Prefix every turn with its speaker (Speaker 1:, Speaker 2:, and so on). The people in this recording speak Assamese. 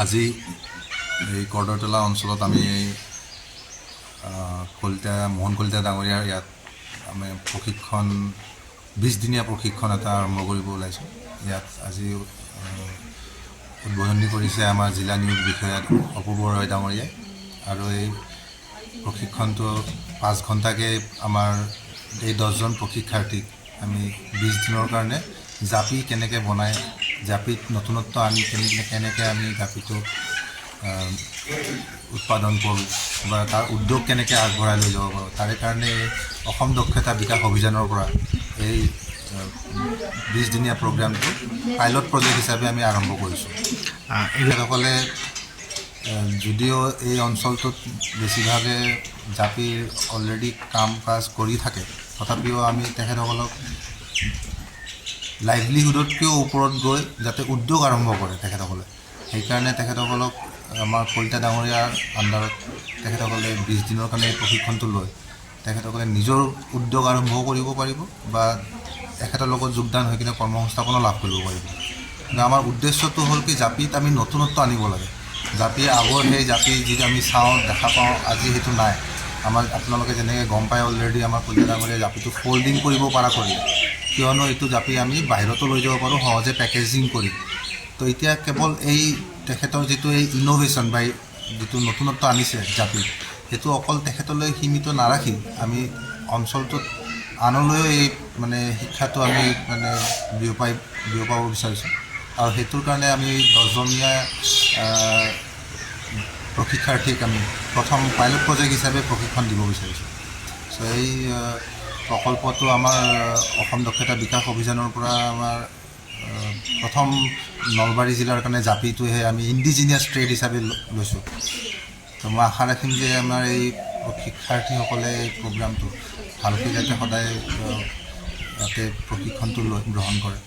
Speaker 1: আজি এই কৰ্দৈতলা অঞ্চলত আমি মোহন কলিতা ডাঙৰীয়াৰ ইয়াত আমি প্ৰশিক্ষণ 20 দিনীয়া প্ৰশিক্ষণ এটা আৰম্ভ কৰিব ওলাইছোঁ। ইয়াত আজি উদ্বোধনী কৰিছে আমাৰ জিলা নিয়োগ বিষয়া অপূৰ্ব ৰয় ডাঙৰীয়াই। আৰু এই প্ৰশিক্ষণটো 5 ঘণ্টাকৈ আমাৰ এই 10জন প্ৰশিক্ষাৰ্থীক আমি 20 দিনৰ কাৰণে জাপি কেনেকৈ বনায়, জাপিত নতুনত্ব আনি কেনেকৈ আমি জাপিটো উৎপাদন কৰোঁ বা তাৰ উদ্যোগ কেনেকৈ আগবঢ়াই লৈ যাব পাৰোঁ, তাৰে কাৰণে অসম দক্ষতা বিকাশ অভিযানৰ পৰা এই 20 দিনীয়া প্ৰগ্ৰামটো পাইলট প্ৰজেক্ট হিচাপে আমি আৰম্ভ কৰিছোঁ। এইসকলে যদিও এই অঞ্চলটোত বেছিভাগে জাপিৰ অলৰেডি কাম কাজ কৰি থাকে, তথাপিও আমি তেখেতসকলক লাইভলিহুডতকৈও ওপৰত গৈ যাতে উদ্যোগ আৰম্ভ কৰে তেখেতসকলে, সেইকাৰণে তেখেতসকলক আমাৰ কলিতা ডাঙৰীয়াৰ আণ্ডাৰত তেখেতসকলে 20 দিনৰ কাৰণে এই প্ৰশিক্ষণটো লৈ তেখেতসকলে নিজৰ উদ্যোগ আৰম্ভ কৰিব পাৰিব বা তেখেতৰ লগত যোগদান হৈ কিনে কৰ্মসংস্থাপনো লাভ কৰিব পাৰিব। কিন্তু আমাৰ উদ্দেশ্যটো হ'ল কি, জাপিত আমি নতুনত্ব আনিব লাগে। জাপি আগৰ সেই জাপি যিটো আমি চাওঁ দেখা পাওঁ, আজি সেইটো নাই। আমাৰ আপোনালোকে যেনেকৈ গম পায় অলৰেডি আমাৰ কলিতা ডাঙৰীয়াই জাপিটো ফল্ডিং কৰিব পৰা কৰিলে, কিয়নো এইটো জাপি আমি বাহিৰতো লৈ যাব পাৰোঁ সহজে পেকেজিং কৰি। তো এতিয়া কেৱল এই তেখেতৰ যিটো এই ইন'ভেশ্যন বা যিটো নতুনত্ব আনিছে জাপিত, সেইটো অকল তেখেতলৈ সীমিত নাৰাখি আমি অঞ্চলটোত আনলৈও এই শিক্ষাটো আমি বিয়পাব বিচাৰিছোঁ। আৰু সেইটোৰ কাৰণে আমি 10জনীয়া প্ৰশিক্ষাৰ্থীক আমি প্ৰথম পাইলট প্ৰজেক্ট হিচাপে প্ৰশিক্ষণ দিব বিচাৰিছোঁ। চ' এই প্ৰকল্পটো আমাৰ অসম দক্ষতা বিকাশ অভিযানৰ পৰা আমাৰ প্ৰথম নলবাৰী জিলাৰ কাৰণে জাপিটোহে আমি ইণ্ডিজিনিয়াছ ট্ৰেড হিচাপে লৈছোঁ। তো মই আশা ৰাখিম যে আমাৰ এই শিক্ষাৰ্থীসকলে এই প্ৰগ্ৰামটো ভালকৈ যাতে সদায় যাতে প্ৰশিক্ষণটো গ্ৰহণ কৰে।